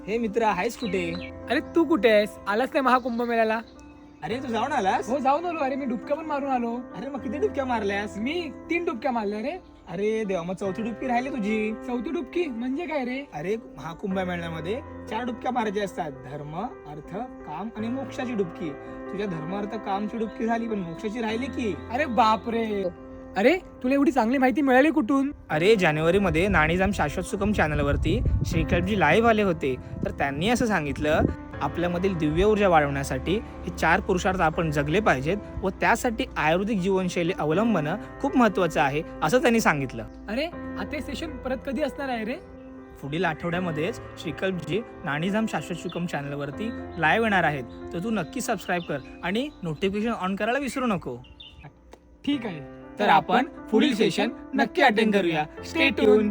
हे मित्र आहेस कुठे? अरे तू कुठे आहेस? आलाच नाही महाकुंभमेळ्याला? अरे तू जाऊन आलास? हो जाऊन आलो. अरे मी डुबक्या पण मारून आलो. अरे मग किती डुबक्या मारल्यास? मी 3 डुबक्या मारल्या रे. अरे देवा, मग चौथी डुबकी राहिली तुझी. चौथी डुबकी म्हणजे काय रे? अरे महाकुंभमेळ्यामध्ये 4 डुबक्या मारायच्या असतात. धर्म, अर्थ, काम आणि मोक्षाची डुबकी. तुझ्या धर्म, अर्थ, कामची डुबकी झाली, पण मोक्षाची राहिली की. अरे बापरे. अरे तुला एवढी चांगली माहिती मिळाली कुठून? अरे जानेवारीमध्ये नाणीजाम शाश्वत सुखम चॅनलवरती श्रीकल्पजी लाईव्ह आले होते. तर त्यांनी असं सांगितलं, आपल्यामधील दिव्य ऊर्जा वाढवण्यासाठी हे 4 पुरुषार्थ आपण जगले पाहिजेत व त्यासाठी आयुर्वेदिक जीवनशैली अवलंबणं खूप महत्त्वाचं आहे, असं त्यांनी सांगितलं. अरे आता सेशन परत कधी असणार आहे रे? पुढील आठवड्यामध्येच श्रीकल्पजी नाणीजाम शाश्वत सुखम चॅनलवरती लाईव्ह येणार आहेत. तर तू नक्की सबस्क्राईब कर आणि नोटिफिकेशन ऑन करायला विसरू नको. ठीक आहे. तर आपण पुढील सेशन नक्की अटेंड करूया. Stay tune.